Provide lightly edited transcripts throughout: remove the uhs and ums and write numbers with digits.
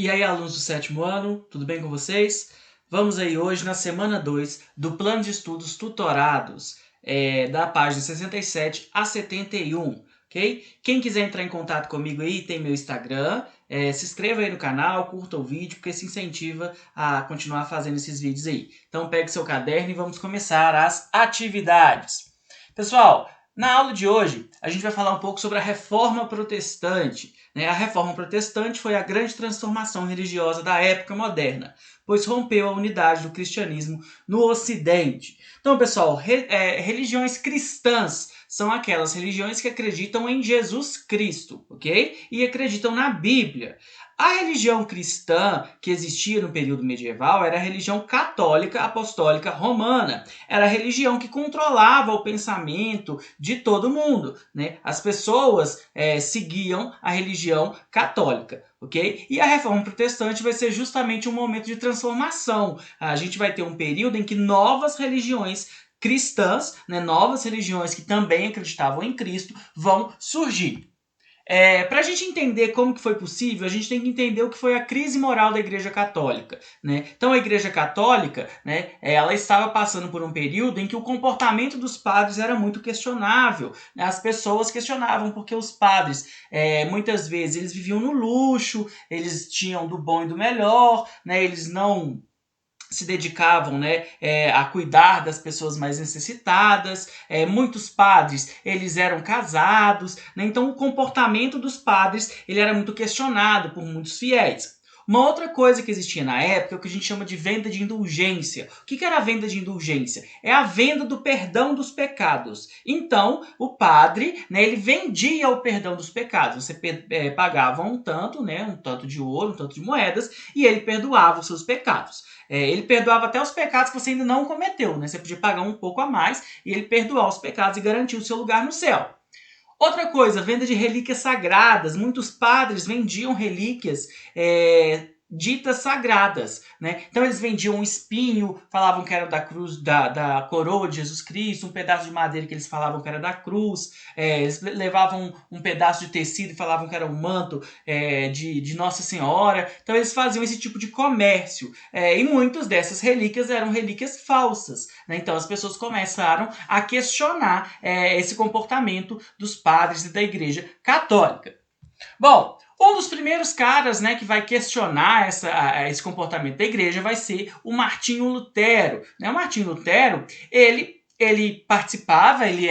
E aí, alunos do sétimo ano, tudo bem com vocês? Vamos aí hoje na semana 2 do plano de estudos tutorados, da página 67 a 71, ok? Quem quiser entrar em contato comigo aí, tem meu Instagram, se inscreva aí no canal, curta o vídeo, porque isso incentiva a continuar fazendo esses vídeos aí. Então pegue seu caderno e vamos começar as atividades. Pessoal, na aula de hoje, a gente vai falar um pouco sobre a Reforma Protestante. A Reforma Protestante foi a grande transformação religiosa da época moderna, pois rompeu a unidade do cristianismo no Ocidente. Então, pessoal, religiões cristãs são aquelas religiões que acreditam em Jesus Cristo, ok? E acreditam na Bíblia. A religião cristã que existia no período medieval era a religião católica apostólica romana. Era a religião que controlava o pensamento de todo mundo, né? As pessoas seguiam a religião católica, ok? E a Reforma Protestante vai ser justamente um momento de transformação. A gente vai ter um período em que novas religiões cristãs, né, novas religiões que também acreditavam em Cristo, vão surgir. Para a gente entender como que foi possível, a gente tem que entender o que foi a crise moral da Igreja Católica, né? Então a Igreja Católica, né, ela estava passando por um período em que o comportamento dos padres era muito questionável. As pessoas questionavam porque os padres, muitas vezes, eles viviam no luxo, eles tinham do bom e do melhor, né? Eles não se dedicavam, né, a cuidar das pessoas mais necessitadas. Muitos padres, eles eram casados, né? Então o comportamento dos padres ele era muito questionado por muitos fiéis. Uma outra coisa que existia na época é o que a gente chama de venda de indulgência. O que era a venda de indulgência? É a venda do perdão dos pecados. Então, o padre, né, ele vendia o perdão dos pecados. Você pagava um tanto, né, um tanto de ouro, um tanto de moedas, e ele perdoava os seus pecados. Ele perdoava até os pecados que você ainda não cometeu, né? Você podia pagar um pouco a mais e ele perdoar os pecados e garantir o seu lugar no céu. Outra coisa, venda de relíquias sagradas. Muitos padres vendiam relíquias ditas sagradas, né? Então eles vendiam um espinho, falavam que era da cruz, da coroa de Jesus Cristo, um pedaço de madeira que eles falavam que era da cruz, eles levavam um pedaço de tecido e falavam que era um manto de Nossa Senhora. Então eles faziam esse tipo de comércio, e muitas dessas relíquias eram relíquias falsas, né? Então as pessoas começaram a questionar esse comportamento dos padres e da Igreja Católica. Bom, um dos primeiros caras, né, que vai questionar esse comportamento da igreja vai ser o Martinho Lutero. Né? O Martinho Lutero, ele participava, ele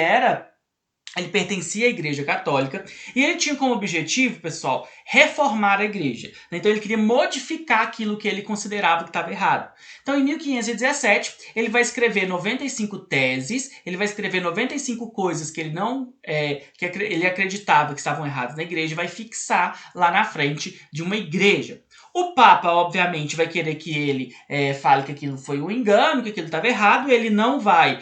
pertencia à Igreja Católica e ele tinha como objetivo, pessoal, reformar a igreja. Então ele queria modificar aquilo que ele considerava que estava errado. Então em 1517 ele vai escrever 95 teses, ele vai escrever 95 coisas que ele não que ele acreditava que estavam erradas na igreja e vai fixar lá na frente de uma igreja. O Papa, obviamente, vai querer que ele fale que aquilo foi um engano, que aquilo estava errado, ele não vai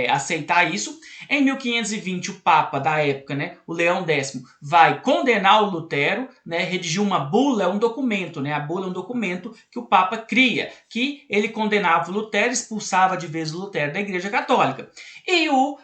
aceitar isso. Em 1520, o Papa da época, né, o Leão X, vai condenar o Lutero, né, redigiu uma bula, é um documento, né, a bula é um documento que o Papa cria, que ele condenava o Lutero, expulsava de vez o Lutero da Igreja Católica. E o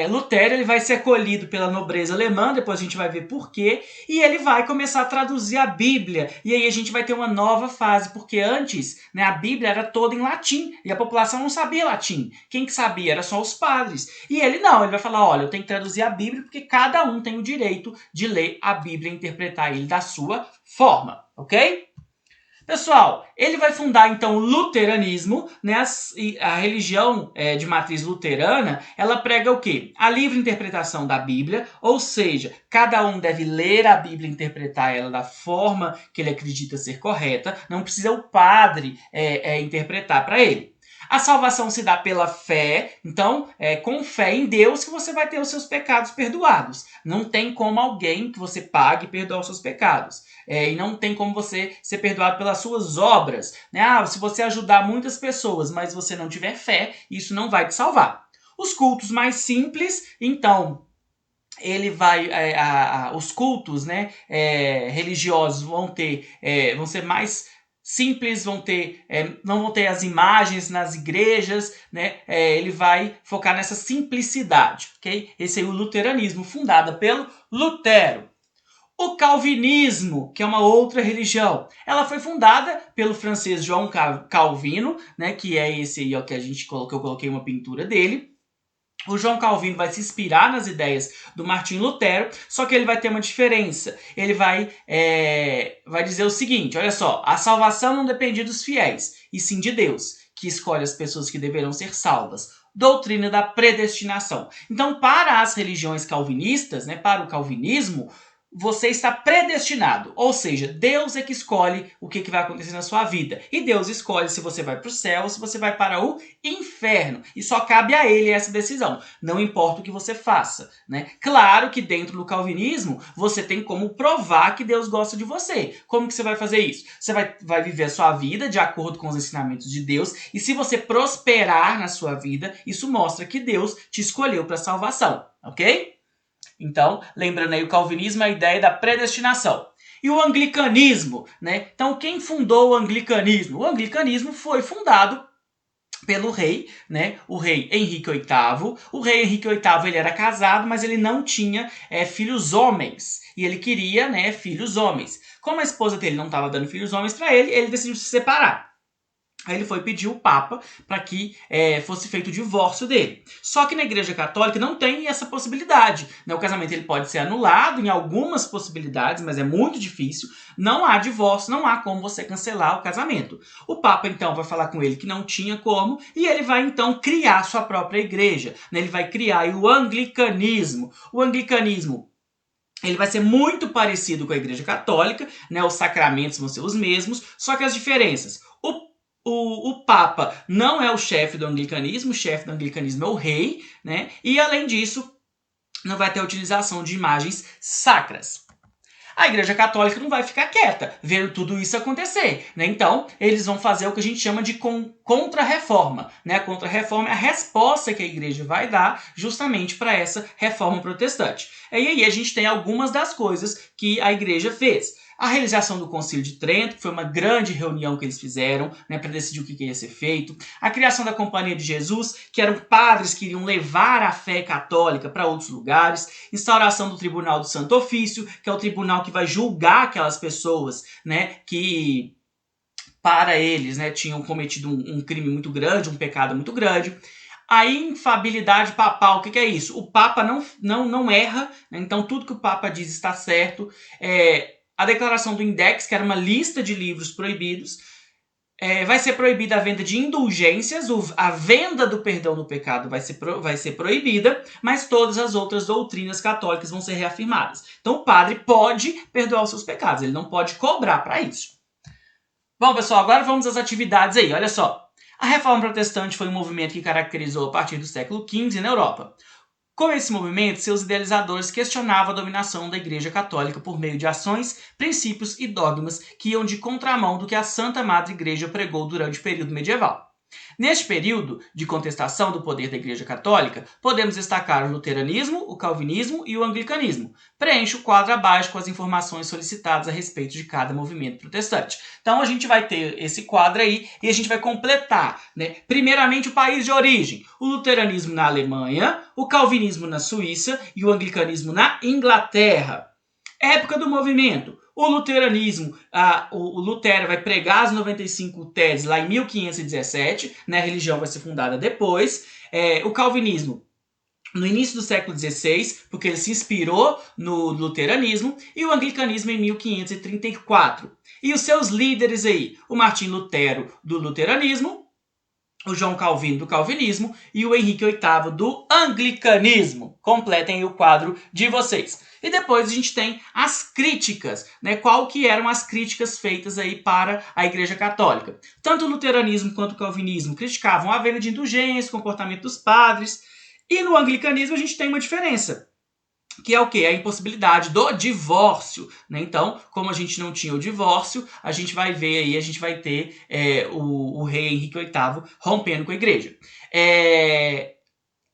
Lutero ele vai ser acolhido pela nobreza alemã, depois a gente vai ver por quê, e ele vai começar a traduzir a Bíblia, e aí a gente vai ter uma nova fase, porque antes, né, a Bíblia era toda em latim, e a população não sabia latim. Quem que sabia? Era só os padres. E ele não, ele vai falar, olha, eu tenho que traduzir a Bíblia, porque cada um tem o direito de ler a Bíblia e interpretar ele da sua forma, ok? Pessoal, ele vai fundar então o luteranismo, né? A religião de matriz luterana, ela prega o quê? A livre interpretação da Bíblia, ou seja, cada um deve ler a Bíblia e interpretar ela da forma que ele acredita ser correta, não precisa o padre interpretar para ele. A salvação se dá pela fé, então com fé em Deus que você vai ter os seus pecados perdoados. Não tem como alguém que você pague perdoar os seus pecados. E não tem como você ser perdoado pelas suas obras. Né? Se você ajudar muitas pessoas, mas você não tiver fé, isso não vai te salvar. Os cultos mais simples, então, ele vai os cultos, né, religiosos vão ser mais simples, não vão ter as imagens nas igrejas, né? Ele vai focar nessa simplicidade, ok? Esse é o luteranismo, fundado pelo Lutero. O calvinismo, que é uma outra religião, ela foi fundada pelo francês João Calvino, né, que é esse aí ó, que eu coloquei uma pintura dele. O João Calvino vai se inspirar nas ideias do Martim Lutero, só que ele vai ter uma diferença. Ele vai dizer o seguinte, olha só, a salvação não depende dos fiéis, e sim de Deus, que escolhe as pessoas que deverão ser salvas. Doutrina da predestinação. Então, para as religiões calvinistas, né, para o calvinismo, você está predestinado, ou seja, Deus é que escolhe o que vai acontecer na sua vida. E Deus escolhe se você vai para o céu ou se você vai para o inferno. E só cabe a ele essa decisão. Não importa o que você faça, né? Claro que dentro do calvinismo, você tem como provar que Deus gosta de você. Como que você vai fazer isso? Você vai viver a sua vida de acordo com os ensinamentos de Deus. E se você prosperar na sua vida, isso mostra que Deus te escolheu para a salvação, ok? Então, lembrando aí, o calvinismo é a ideia da predestinação. E o anglicanismo, né? Então, quem fundou o anglicanismo? O anglicanismo foi fundado pelo rei, né? O rei Henrique VIII. O rei Henrique VIII ele era casado, mas ele não tinha filhos homens. E ele queria, né, filhos homens. Como a esposa dele não estava dando filhos homens para ele, ele decidiu se separar. Aí ele foi pedir o Papa para que fosse feito o divórcio dele. Só que na Igreja Católica não tem essa possibilidade, né? O casamento ele pode ser anulado em algumas possibilidades, mas é muito difícil. Não há divórcio, não há como você cancelar o casamento. O Papa então vai falar com ele que não tinha como e ele vai então criar sua própria igreja, né? Ele vai criar o anglicanismo. O anglicanismo ele vai ser muito parecido com a Igreja Católica, né? Os sacramentos vão ser os mesmos, só que as diferenças. O Papa não é o chefe do anglicanismo, o chefe do anglicanismo é o rei, né? E além disso, não vai ter a utilização de imagens sacras. A Igreja Católica não vai ficar quieta vendo tudo isso acontecer, né? Então, eles vão fazer o que a gente chama de contra-reforma, né? A contra-reforma é a resposta que a Igreja vai dar justamente para essa reforma protestante. E aí a gente tem algumas das coisas que a Igreja fez. A realização do Concílio de Trento, que foi uma grande reunião que eles fizeram, né, para decidir o que ia ser feito. A criação da Companhia de Jesus, que eram padres que iriam levar a fé católica para outros lugares. Instauração do Tribunal do Santo Ofício, que é o tribunal que vai julgar aquelas pessoas, né, que para eles, né, tinham cometido um crime muito grande, um pecado muito grande. A infabilidade papal, o que é isso? O Papa não erra, né, então tudo que o Papa diz está certo. A declaração do Index, que era uma lista de livros proibidos, vai ser proibida a venda de indulgências, a venda do perdão do pecado vai ser proibida, mas todas as outras doutrinas católicas vão ser reafirmadas. Então o padre pode perdoar os seus pecados, ele não pode cobrar para isso. Bom, pessoal, agora vamos às atividades aí, olha só. A Reforma Protestante foi um movimento que caracterizou a partir do século XV na Europa. Com esse movimento, seus idealizadores questionavam a dominação da Igreja Católica por meio de ações, princípios e dogmas que iam de contramão do que a Santa Madre Igreja pregou durante o período medieval. Neste período de contestação do poder da Igreja Católica, podemos destacar o luteranismo, o calvinismo e o anglicanismo. Preencha o quadro abaixo com as informações solicitadas a respeito de cada movimento protestante. Então a gente vai ter esse quadro aí e a gente vai completar, né? Primeiramente o país de origem, o luteranismo na Alemanha, o calvinismo na Suíça e o anglicanismo na Inglaterra. Época do movimento. O luteranismo, o Lutero vai pregar as 95 teses lá em 1517, né? A religião vai ser fundada depois. O calvinismo no início do século XVI, porque ele se inspirou no luteranismo, e o anglicanismo em 1534. E os seus líderes aí, o Martim Lutero do luteranismo, o João Calvino do calvinismo e o Henrique VIII do anglicanismo. Completem aí o quadro de vocês. E depois a gente tem as críticas, né? Qual que eram as críticas feitas aí para a Igreja Católica? Tanto o luteranismo quanto o calvinismo criticavam a venda de indulgências, o comportamento dos padres. E no anglicanismo a gente tem uma diferença, que é o quê? A impossibilidade do divórcio, né? Então, como a gente não tinha o divórcio, a gente vai ver aí, a gente vai ter o rei Henrique VIII rompendo com a igreja.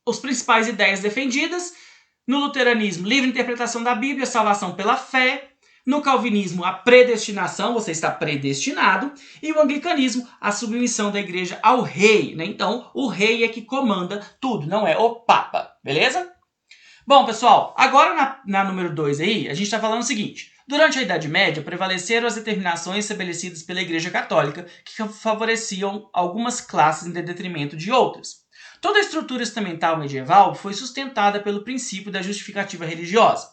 Os principais ideias defendidas: no luteranismo, livre interpretação da Bíblia, salvação pela fé. No calvinismo, a predestinação, você está predestinado. E o anglicanismo, a submissão da igreja ao rei, né? Então, o rei é que comanda tudo, não é o Papa, beleza? Bom, pessoal, agora na número 2 aí, a gente está falando o seguinte. Durante a Idade Média, prevaleceram as determinações estabelecidas pela Igreja Católica que favoreciam algumas classes em detrimento de outras. Toda a estrutura estamental medieval foi sustentada pelo princípio da justificativa religiosa.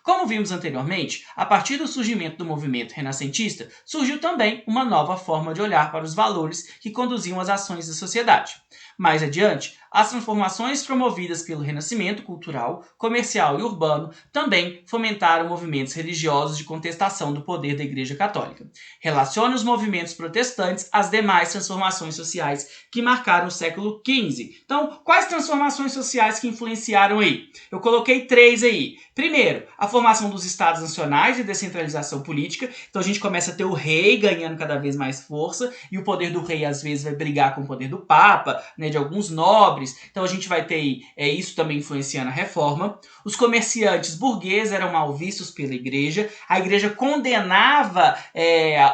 Como vimos anteriormente, a partir do surgimento do movimento renascentista, surgiu também uma nova forma de olhar para os valores que conduziam as ações da sociedade. Mais adiante, as transformações promovidas pelo renascimento cultural, comercial e urbano também fomentaram movimentos religiosos de contestação do poder da Igreja Católica. Relacione os movimentos protestantes às demais transformações sociais que marcaram o século XV. Então, quais transformações sociais que influenciaram aí? Eu coloquei 3 aí. Primeiro, a formação dos estados nacionais e descentralização política. Então a gente começa a ter o rei ganhando cada vez mais força, e o poder do rei às vezes vai brigar com o poder do papa, né, de alguns nobres. Então a gente vai ter isso também influenciando a reforma. Os comerciantes burgueses eram mal vistos pela igreja. A igreja condenava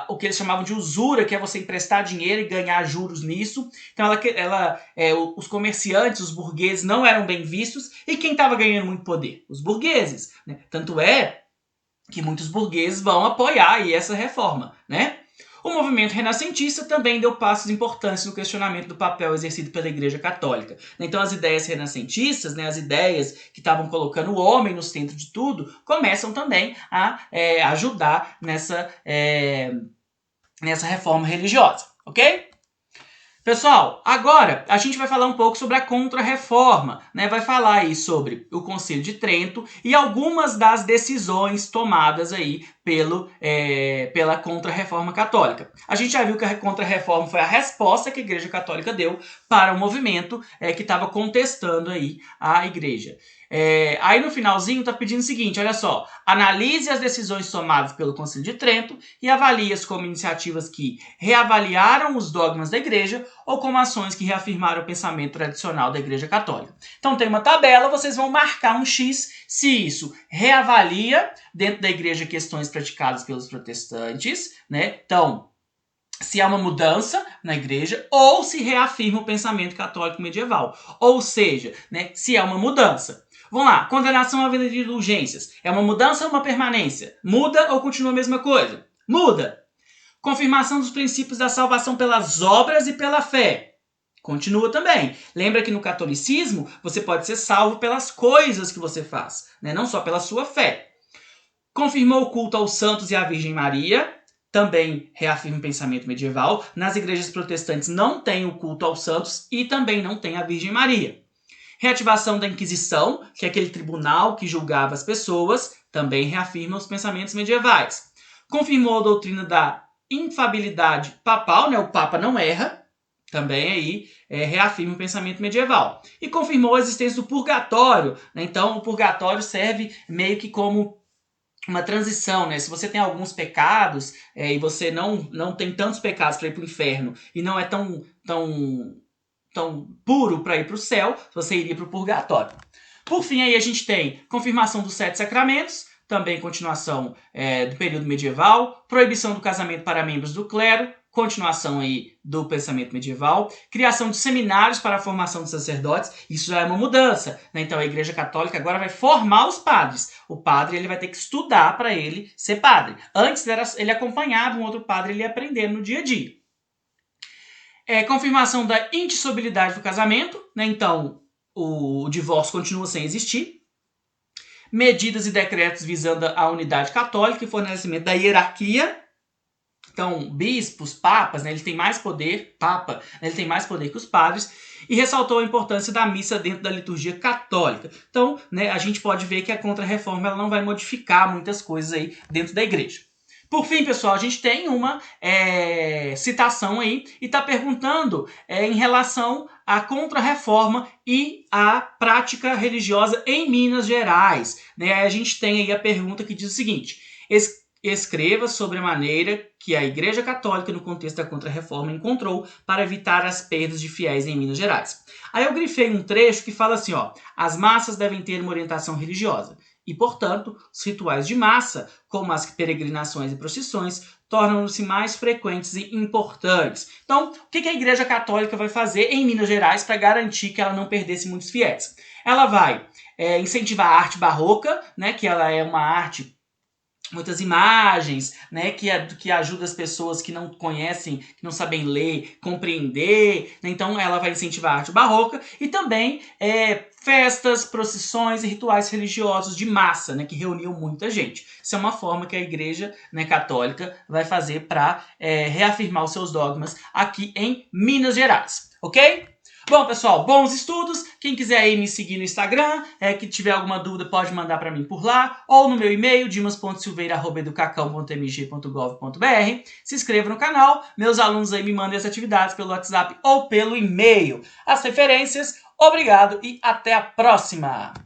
o que eles chamavam de usura, que é você emprestar dinheiro e ganhar juros nisso. Então os comerciantes, os burgueses, não eram bem vistos. E quem estava ganhando muito poder? Os burgueses, né? Tanto é que muitos burgueses vão apoiar aí essa reforma, né? O movimento renascentista também deu passos importantes no questionamento do papel exercido pela Igreja Católica. Então as ideias renascentistas, né, as ideias que estavam colocando o homem no centro de tudo, começam também a ajudar nessa reforma religiosa, ok? Pessoal, agora a gente vai falar um pouco sobre a Contra-Reforma, né? Vai falar aí sobre o Concílio de Trento e algumas das decisões tomadas aí pela Contra-Reforma Católica. A gente já viu que a Contra-Reforma foi a resposta que a Igreja Católica deu para o movimento que estava contestando aí a Igreja. Aí no finalzinho está pedindo o seguinte, olha só: analise as decisões tomadas pelo Concílio de Trento e avalie-as como iniciativas que reavaliaram os dogmas da Igreja ou como ações que reafirmaram o pensamento tradicional da Igreja Católica. Então tem uma tabela, vocês vão marcar um X se isso reavalia dentro da Igreja questões praticadas pelos protestantes, né? Então, se há uma mudança na igreja ou se reafirma o pensamento católico medieval. Ou seja, né, se há uma mudança. Vamos lá, condenação à vida de indulgências. É uma mudança ou uma permanência? Muda ou continua a mesma coisa? Muda. Confirmação dos princípios da salvação pelas obras e pela fé. Continua também. Lembra que no catolicismo você pode ser salvo pelas coisas que você faz, né? Não só pela sua fé. Confirmou o culto aos santos e à Virgem Maria. Também reafirma o pensamento medieval. Nas igrejas protestantes não tem o culto aos santos e também não tem a Virgem Maria. Reativação da Inquisição, que é aquele tribunal que julgava as pessoas, também reafirma os pensamentos medievais. Confirmou a doutrina da infabilidade papal, né? O Papa não erra, também aí reafirma o pensamento medieval. E confirmou a existência do purgatório, né? Então o purgatório serve meio que como uma transição, né? Se você tem alguns pecados e você não tem tantos pecados para ir para o inferno e não é tão puro para ir para o céu, você iria para o purgatório. Por fim, aí a gente tem confirmação dos 7 sacramentos, também continuação do período medieval, proibição do casamento para membros do clero, continuação aí do pensamento medieval, criação de seminários para a formação de sacerdotes, isso já é uma mudança, né? Então a Igreja Católica agora vai formar os padres. O padre ele vai ter que estudar para ele ser padre. Antes ele acompanhava um outro padre, ele ia aprendendo no dia a dia. Confirmação da indissolubilidade do casamento, né? Então o divórcio continua sem existir. Medidas e decretos visando a unidade católica e fornecimento da hierarquia. Então, bispos, papas, né, ele tem mais poder, papa, né, ele tem mais poder que os padres, e ressaltou a importância da missa dentro da liturgia católica. Então, né, a gente pode ver que a Contra-Reforma ela não vai modificar muitas coisas aí dentro da igreja. Por fim, pessoal, a gente tem uma citação aí e está perguntando em relação à Contra-Reforma e à prática religiosa em Minas Gerais. Né? A gente tem aí a pergunta que diz o seguinte: escreva sobre a maneira que a Igreja Católica, no contexto da Contra-Reforma, encontrou para evitar as perdas de fiéis em Minas Gerais. Aí eu grifei um trecho que fala assim, ó: as massas devem ter uma orientação religiosa e, portanto, os rituais de massa, como as peregrinações e procissões, tornam-se mais frequentes e importantes. Então, o que a Igreja Católica vai fazer em Minas Gerais para garantir que ela não perdesse muitos fiéis? Ela vai incentivar a arte barroca, né, que ela é uma arte, muitas imagens, né, que ajuda as pessoas que não conhecem, que não sabem ler, compreender. Então ela vai incentivar a arte barroca e também festas, procissões e rituais religiosos de massa, né, que reuniam muita gente. Isso é uma forma que a Igreja, né, Católica vai fazer para reafirmar os seus dogmas aqui em Minas Gerais, ok? Bom, pessoal, bons estudos. Quem quiser aí me seguir no Instagram, que tiver alguma dúvida, pode mandar para mim por lá, ou no meu e-mail, dimas.silveira@educacão.mg.gov.br. Se inscreva no canal. Meus alunos aí me mandem as atividades pelo WhatsApp ou pelo e-mail. As referências, obrigado e até a próxima!